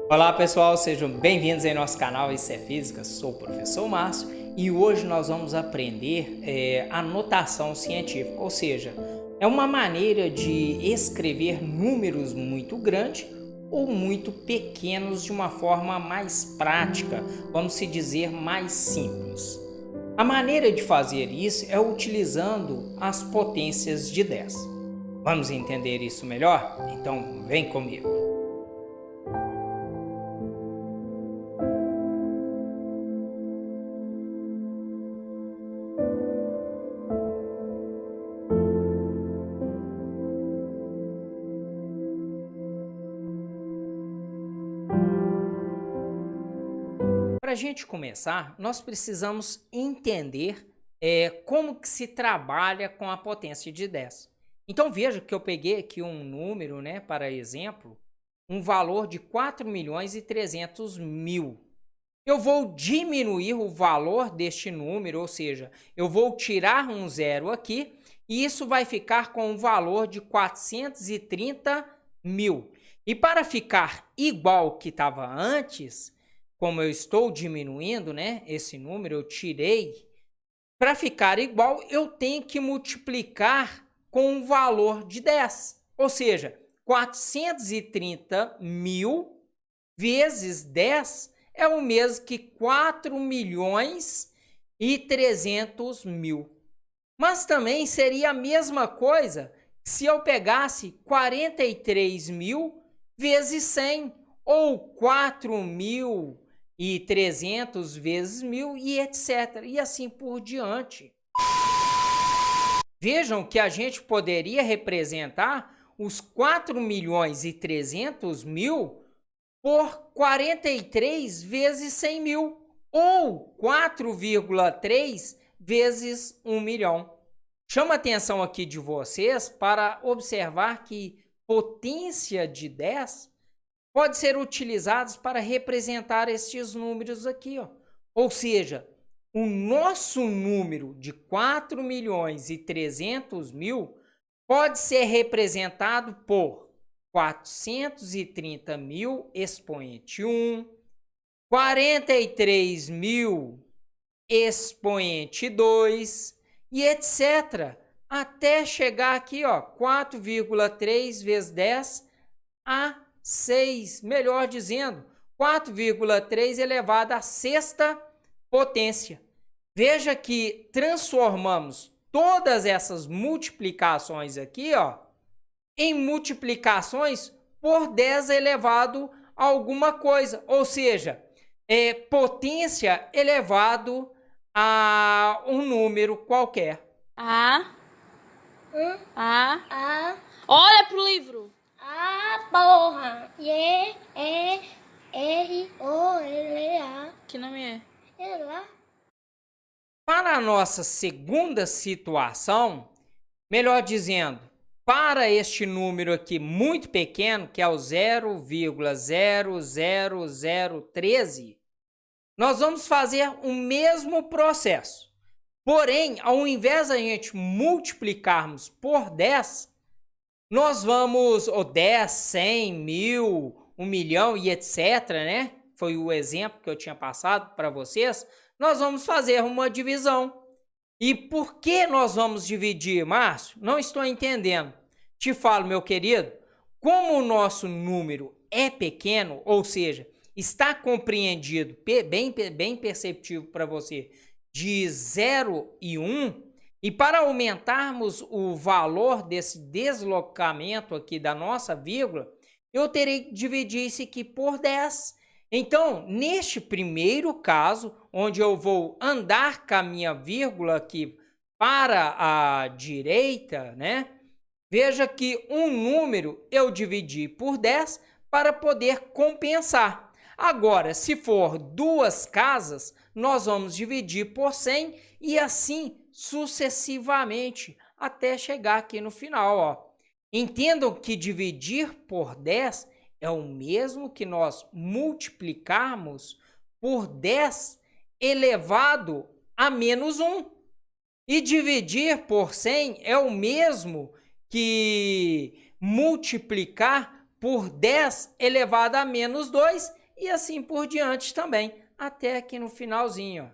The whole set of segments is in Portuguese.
Olá pessoal, sejam bem-vindos em nosso canal Isso é Física, sou o professor Márcio e hoje nós vamos aprender a notação científica, ou seja, é uma maneira de escrever números muito grandes ou muito pequenos de uma forma mais prática, vamos se dizer mais simples. A maneira de fazer isso é utilizando as potências de 10. Vamos entender isso melhor? Então vem comigo. Para a gente começar, nós precisamos entender como que se trabalha com a potência de 10. Então veja que eu peguei aqui um número, né, para exemplo, um valor de 4.300.000. Eu vou diminuir o valor deste número, ou seja, eu vou tirar um zero aqui e isso vai ficar com um valor de 430.000. E para ficar igual ao que estava antes, como eu estou diminuindo, né, esse número, eu tirei. Para ficar igual, eu tenho que multiplicar com o valor de 10. Ou seja, 430.000 vezes 10 é o mesmo que 4.300.000. Mas também seria a mesma coisa se eu pegasse 43.000 vezes 100 ou 4.300 vezes 1.000 e etc. E assim por diante. Vejam que a gente poderia representar os 4.300.000 por 43 vezes 100.000 ou 4,3 vezes 1 milhão. Chama a atenção aqui de vocês para observar que potência de 10 pode ser utilizados para representar estes números aqui, ó. Ou seja, o nosso número de 4.300.000 pode ser representado por 430.000 expoente 1, 43.000 expoente 2 e etc. Até chegar aqui, ó, 4,3 vezes 10 a 6, melhor dizendo, 4,3 elevado à sexta potência. Veja que transformamos todas essas multiplicações aqui, ó, em multiplicações por 10 elevado a alguma coisa, ou seja, potência elevado a um número qualquer. Olha pro livro. Porra. E-E-R-O-L-A. Que nome é? Ela. Para a nossa segunda situação, melhor dizendo, para este número aqui muito pequeno, que é o 0,00013, nós vamos fazer o mesmo processo. Porém, ao invés de a gente multiplicarmos por 10, nós vamos, ou 10, 100, 1.000, 1 milhão e etc, né? Foi o exemplo que eu tinha passado para vocês. Nós vamos fazer uma divisão. E por que nós vamos dividir, Márcio? Não estou entendendo. Te falo, meu querido, como o nosso número é pequeno, ou seja, está compreendido, bem perceptível para você, de 0 e 1, e para aumentarmos o valor desse deslocamento aqui da nossa vírgula, eu terei que dividir isso aqui por 10. Então, neste primeiro caso, onde eu vou andar com a minha vírgula aqui para a direita, né? Veja que um número eu dividi por 10 para poder compensar. Agora, se for duas casas, nós vamos dividir por 100 e assim sucessivamente até chegar aqui no final, ó. Entendam que dividir por 10 é o mesmo que nós multiplicarmos por 10 elevado a menos 1. E dividir por 100 é o mesmo que multiplicar por 10 elevado a menos 2 e assim por diante também, até aqui no finalzinho. Ó.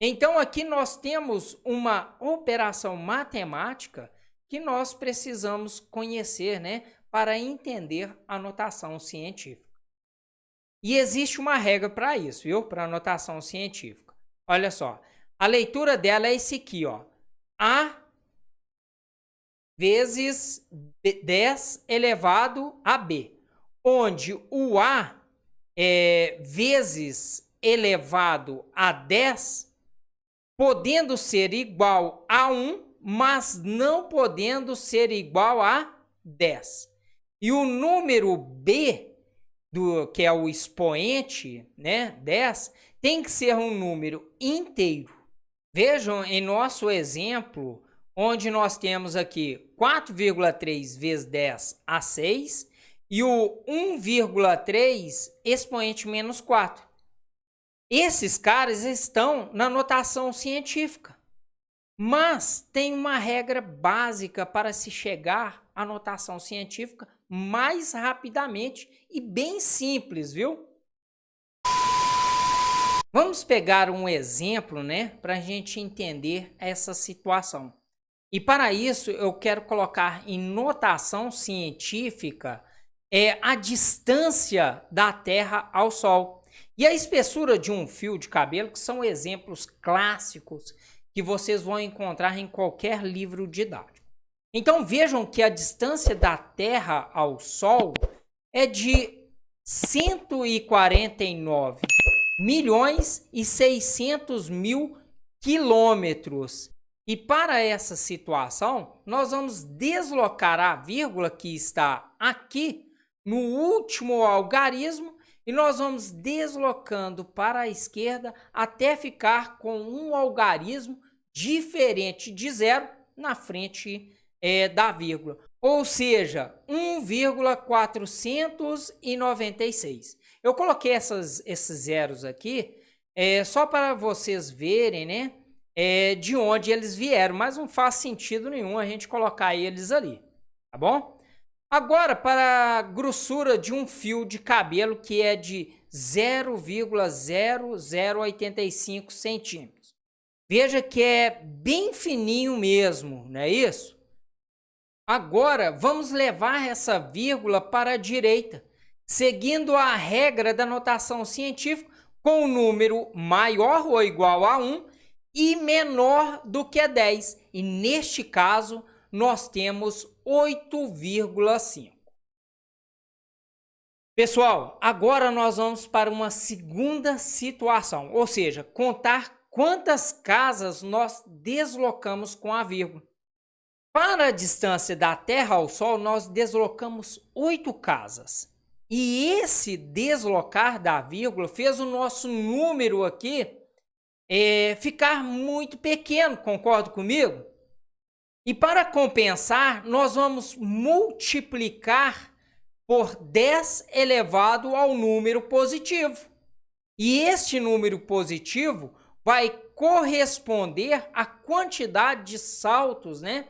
Então, aqui nós temos uma operação matemática que nós precisamos conhecer, né, para entender a notação científica. E existe uma regra para isso, viu? Para a notação científica. Olha só, a leitura dela é esse aqui, ó. A vezes 10 elevado a B, onde o A vezes elevado a 10 podendo ser igual a 1, mas não podendo ser igual a 10. E o número B, que é o expoente, né, 10, tem que ser um número inteiro. Vejam em nosso exemplo, onde nós temos aqui 4,3 vezes 10 a 6 e o 1,3 expoente menos 4. Esses caras estão na notação científica, mas tem uma regra básica para se chegar à notação científica mais rapidamente e bem simples, viu? Vamos pegar um exemplo, né, para a gente entender essa situação. E para isso eu quero colocar em notação científica a distância da Terra ao Sol. E a espessura de um fio de cabelo, que são exemplos clássicos que vocês vão encontrar em qualquer livro didático. Então vejam que a distância da Terra ao Sol é de 149 milhões e 600 mil quilômetros. E para essa situação, nós vamos deslocar a vírgula que está aqui no último algarismo e nós vamos deslocando para a esquerda até ficar com um algarismo diferente de 0 na frente da vírgula. Ou seja, 1,496. Eu coloquei esses zeros aqui só para vocês verem, né, de onde eles vieram, mas não faz sentido nenhum a gente colocar eles ali, tá bom? Agora, para a grossura de um fio de cabelo que é de 0,0085 centímetros. Veja que é bem fininho mesmo, não é isso? Agora, vamos levar essa vírgula para a direita, seguindo a regra da notação científica com o número maior ou igual a 1 e menor do que 10. E neste caso, nós temos 8,5. Pessoal, agora nós vamos para uma segunda situação, ou seja, contar quantas casas nós deslocamos com a vírgula. Para a distância da Terra ao Sol, nós deslocamos 8 casas. E esse deslocar da vírgula fez o nosso número aqui ficar muito pequeno, concorda comigo? E para compensar, nós vamos multiplicar por 10 elevado ao número positivo. E este número positivo vai corresponder à quantidade de saltos, né,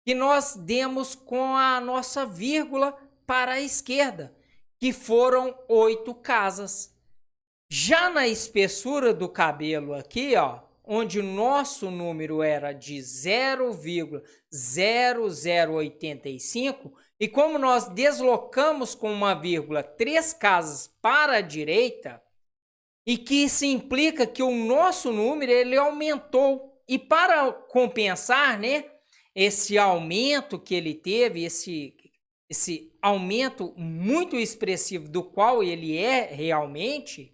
que nós demos com a nossa vírgula para a esquerda, que foram 8 casas. Já na espessura do cabelo aqui, ó, onde o nosso número era de 0,0085, e como nós deslocamos com uma vírgula 3 casas para a direita, e que isso implica que o nosso número ele aumentou. E para compensar, né, esse aumento que ele teve, esse aumento muito expressivo do qual ele é realmente,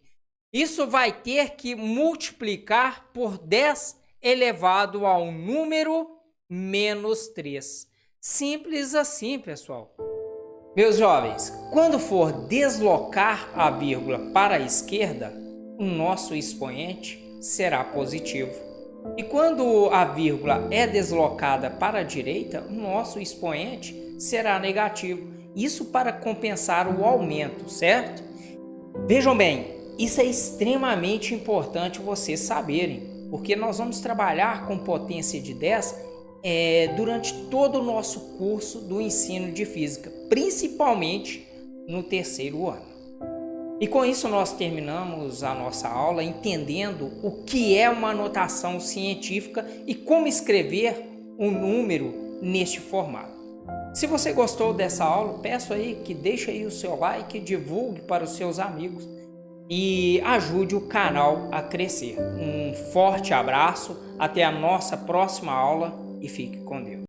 isso vai ter que multiplicar por 10 elevado ao número menos 3. Simples assim, pessoal. Meus jovens, quando for deslocar a vírgula para a esquerda, o nosso expoente será positivo. E quando a vírgula é deslocada para a direita, o nosso expoente será negativo. Isso para compensar o aumento, certo? Vejam bem, isso é extremamente importante vocês saberem, porque nós vamos trabalhar com potência de 10 durante todo o nosso curso do ensino de física, principalmente no terceiro ano. E com isso nós terminamos a nossa aula entendendo o que é uma notação científica e como escrever um número neste formato. Se você gostou dessa aula, peço aí que deixe aí o seu like, divulgue para os seus amigos e ajude o canal a crescer. Um forte abraço, até a nossa próxima aula e fique com Deus.